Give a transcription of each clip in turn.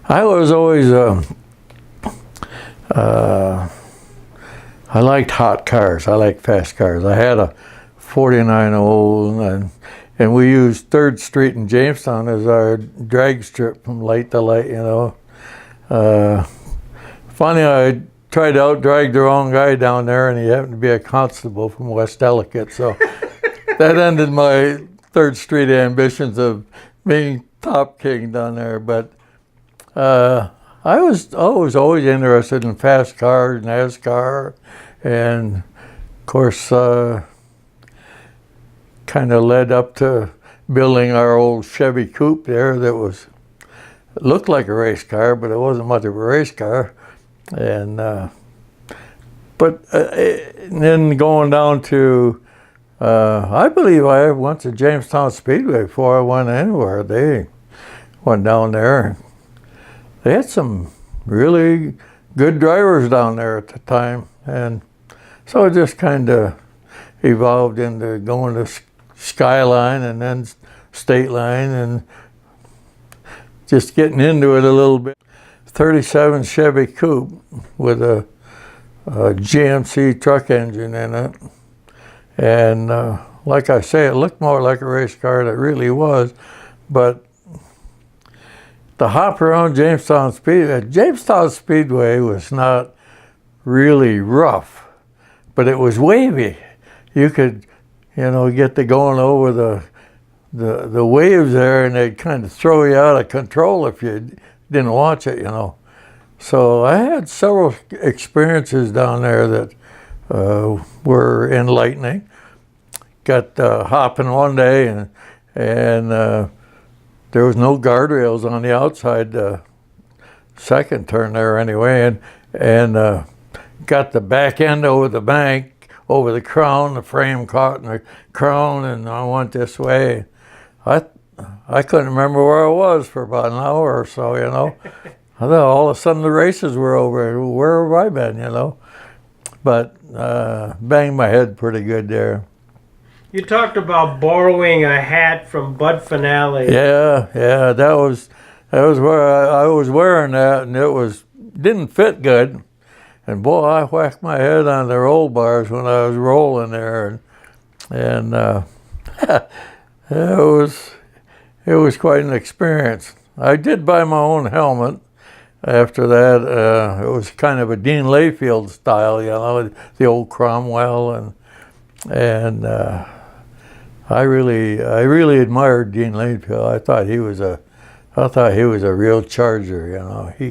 I was always I liked hot cars. I like fast cars. I had a 49 old, and we used 3rd Street in Jamestown as our drag strip from light to light, you know. Funny, I tried to out-drag the wrong guy down there, and he happened to be a constable from West Ellicott, so that ended my 3rd Street ambitions of being top king down there. But I was always interested in fast cars, NASCAR, and of course kind of led up to building our old Chevy Coupe there that looked like a race car, but it wasn't much of a race car. And but then going down to I believe I went to Jamestown Speedway before I went anywhere. They went down there. They had some really good drivers down there at the time, and so it just kind of evolved into going to Skyline and then State Line and just getting into it a little bit. 37 Chevy Coupe with a GMC truck engine in it, and like I say, it looked more like a race car than it really was. But the hop around Jamestown Speedway was not really rough, but it was wavy. You could, get to going over the waves there, and they'd kind of throw you out of control if you didn't watch it, So I had several experiences down there that were enlightening. Got hopping one day, and there was no guardrails on the outside second turn there anyway, and got the back end over the bank, over the crown, the frame caught in the crown, and I went this way. I couldn't remember where I was for about an hour or so, I thought all of a sudden the races were over. Where have I been, But banged my head pretty good there. You talked about borrowing a hat from Bud Finale. Yeah, that was where I was wearing that, and it didn't fit good. And boy, I whacked my head on the roll bars when I was rolling there, and it was quite an experience. I did buy my own helmet. After that, it was kind of a Dean Layfield style, the old Cromwell, and I really admired Dean Layfield. I thought he was a real charger. He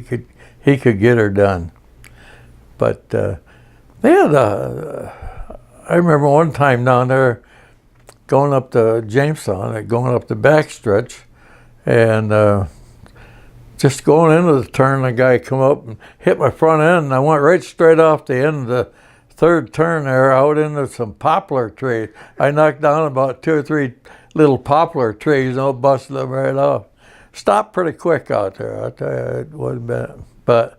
could get her done. But they had I remember one time down there going up to Jamestown, going up the backstretch, and just going into the turn, the guy come up and hit my front end, and I went right straight off the end of the 3rd turn there out into some poplar trees. I knocked down about 2 or 3 little poplar trees, busted them right off. Stopped pretty quick out there, I tell you, it wasn't bad. But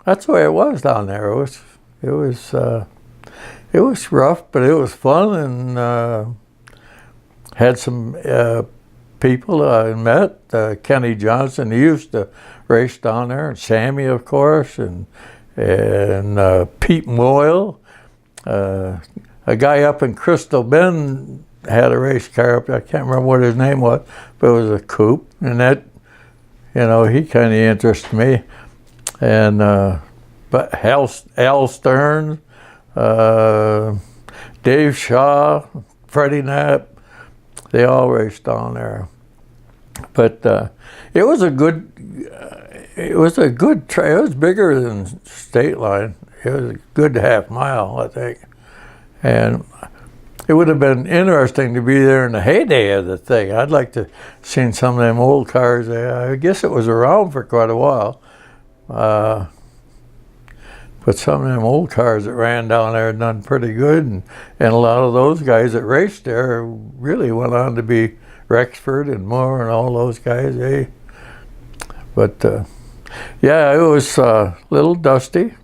that's the way it was down there. It was rough, but it was fun, and had some people I met. Kenny Johnson, he used to race down there, and Sammy, of course, and Pete Moyle. A guy up in Crystal Bend had a race car up there. I can't remember what his name was, but it was a coupe, and that, he kind of interested me. And but Al Stern, Dave Shaw, Freddie Knapp, they all raced down there. But it was a good trail. It was bigger than State Line. It was a good half mile, I think. And it would have been interesting to be there in the heyday of the thing. I'd like to seen some of them old cars. I guess it was around for quite a while. But some of them old cars that ran down there had done pretty good, and a lot of those guys that raced there really went on to be Rexford and Moore and all those guys. But yeah, it was a little dusty,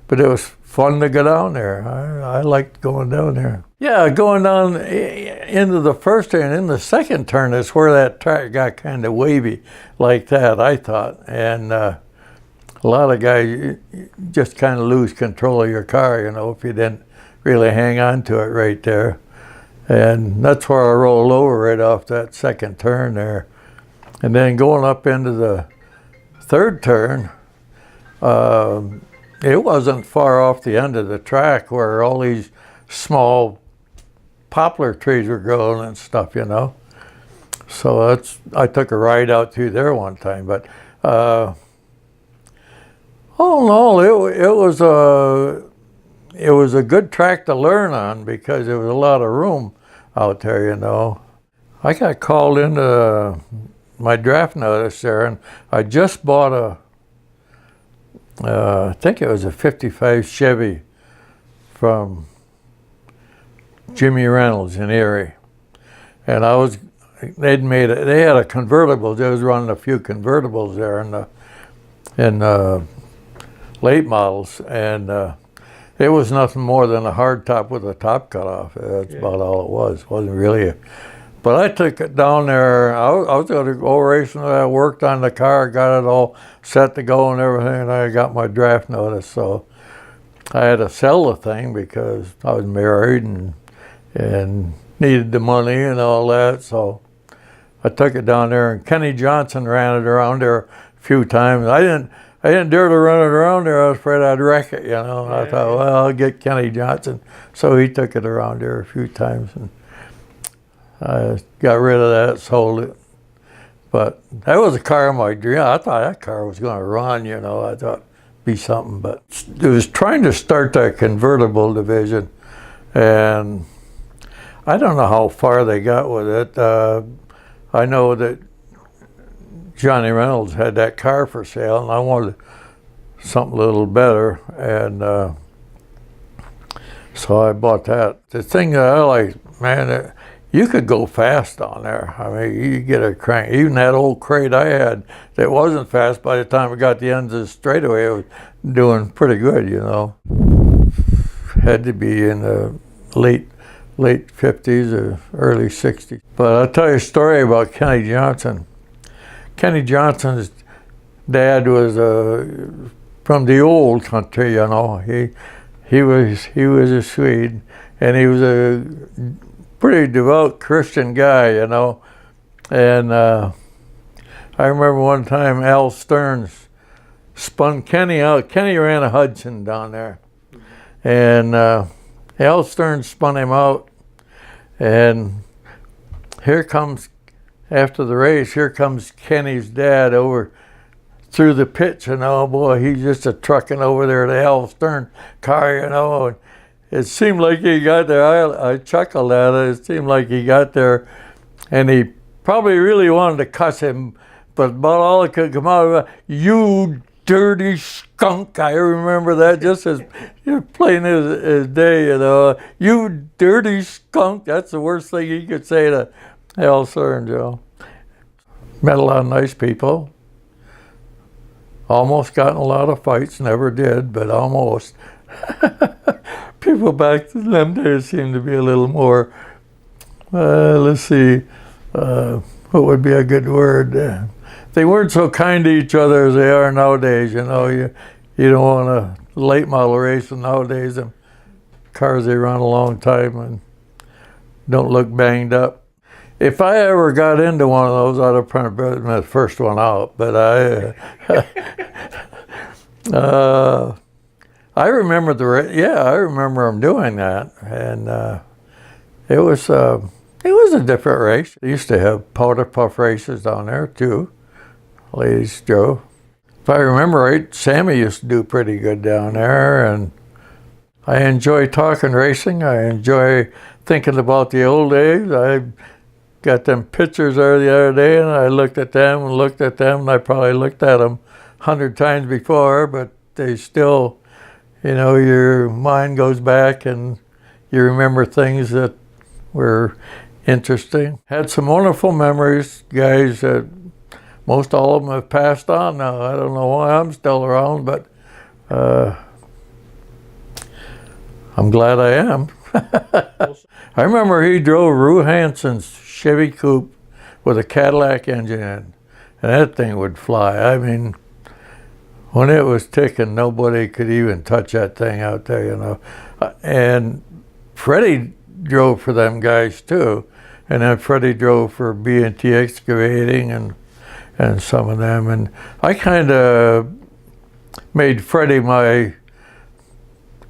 but it was fun to go down there. I liked going down there. Yeah, going down into the first turn, in the second turn is where that track got kind of wavy like that, I thought. And a lot of guys you just kind of lose control of your car, you know, if you didn't really hang on to it right there. And that's where I rolled over right off that second turn there. And then going up into the third turn, it wasn't far off the end of the track where all these small poplar trees were growing and stuff, you know. So I took a ride out through there one time, but all in all, it was a good track to learn on because there was a lot of room out there, you know. I got called into my draft notice there, and I just bought I think it was a 55 Chevy from Jimmy Reynolds in Erie. And they had a convertible. They was running a few convertibles there in late models, and it was nothing more than a hard top with a top cut off. That's about all it was. It wasn't really but I took it down there. I was going to go racing. I worked on the car, got it all set to go and everything, and I got my draft notice. So I had to sell the thing because I was married and needed the money and all that. So I took it down there, and Kenny Johnson ran it around there a few times. I didn't dare to run it around there. I was afraid I'd wreck it, you know. And I thought, well, I'll get Kenny Johnson. So he took it around there a few times, and I got rid of that, sold it. But that was a car of my dream. I thought that car was going to run, you know. I thought it'd be something. But it was trying to start that convertible division, and I don't know how far they got with it. I know that Johnny Reynolds had that car for sale, and I wanted something a little better, and so I bought that. The thing that I like, man, you could go fast on there. I mean, you get a crank. Even that old crate I had that wasn't fast, by the time it got the ends of the straightaway, it was doing pretty good, you know. Had to be in the late 50s or early 60s. But I'll tell you a story about Kenny Johnson. Kenny Johnson's dad was from the old country, you know. He was a Swede, and he was a pretty devout Christian guy, you know. And I remember one time Al Stearns spun Kenny out. Kenny ran a Hudson down there, and Al Stearns spun him out, and here comes, after the race, here comes Kenny's dad over through the pits, you know. Boy, he's just a trucking over there to Al Stern car, you know. And it seemed like he got there. I chuckled at it. It seemed like he got there, and he probably really wanted to cuss him, but about all it could come out of it, "You dirty skunk." I remember that just as plain as day, you know. "You dirty skunk." That's the worst thing he could say to Al Stern, Joe. Met a lot of nice people. Almost got in a lot of fights, never did, but almost. People back in them days seemed to be a little more, let's see, what would be a good word? They weren't so kind to each other as they are nowadays, you know. You don't want a late model racing nowadays. Them cars, they run a long time and don't look banged up. If I ever got into one of those, I'd have probably been the first one out. But I remember I remember them doing that, and it was a different race. They used to have powder puff races down there too, ladies drove. If I remember right, Sammy used to do pretty good down there, and I enjoy talking racing. I enjoy thinking about the old days. I got them pictures there the other day, and I looked at them, and I probably looked at them 100 times before, but they still, you know, your mind goes back and you remember things that were interesting. Had some wonderful memories, guys, that most all of them have passed on now. I don't know why I'm still around, but I'm glad I am. I remember he drove Rue Hanson's Chevy Coupe with a Cadillac engine in, and that thing would fly. I mean, when it was ticking, nobody could even touch that thing out there, you know. And Freddie drove for them guys too, and then Freddie drove for B&T Excavating and some of them, and I kind of made Freddie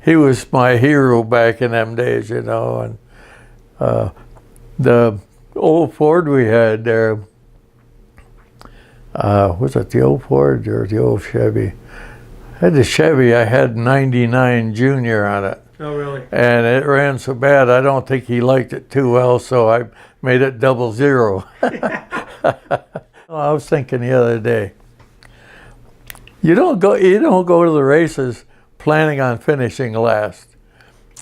he was my hero back in them days, you know. And the old Ford we had there, was it the old Ford or the old Chevy? I had the Chevy, I had 99 Junior on it. Oh, really? And it ran so bad, I don't think he liked it too well, so I made it 00. I was thinking the other day, you don't go to the races planning on finishing last.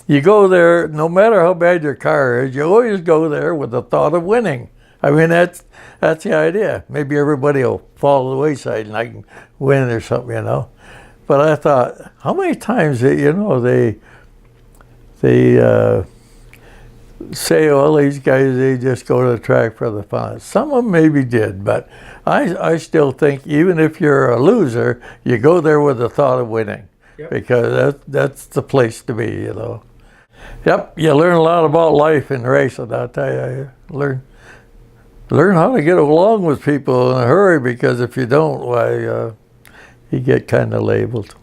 You go there, no matter how bad your car is, you always go there with the thought of winning. I mean, that's the idea. Maybe everybody will fall to the wayside and I can win or something, you know. But I thought, how many times, you know, they say, well, these guys, they just go to the track for the fun. Some of them maybe did, but I still think even if you're a loser, you go there with the thought of winning. Yep. Because that's the place to be, you know. Yep, you learn a lot about life in racing, I'll tell you. Learn how to get along with people in a hurry, because if you don't, why, you get kind of labeled.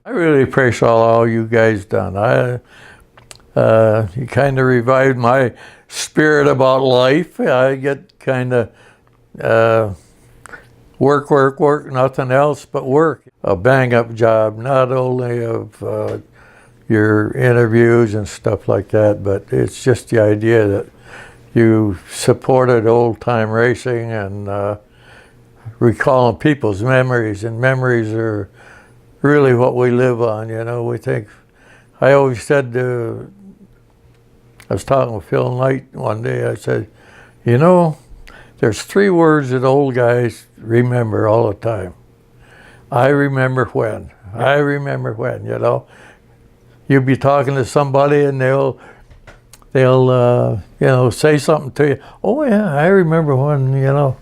I really appreciate all you guys done. You kind of revived my spirit about life. I get kind of work, nothing else but work. A bang-up job, not only of your interviews and stuff like that, but it's just the idea that you supported old-time racing and recalling people's memories, and memories are really what we live on, you know. I always said I was talking with Phil Knight one day, I said, you know, there's 3 words that old guys remember all the time. I remember when. I remember when, you know. You'll be talking to somebody and they'll you know, say something to you. Oh yeah, I remember when, you know.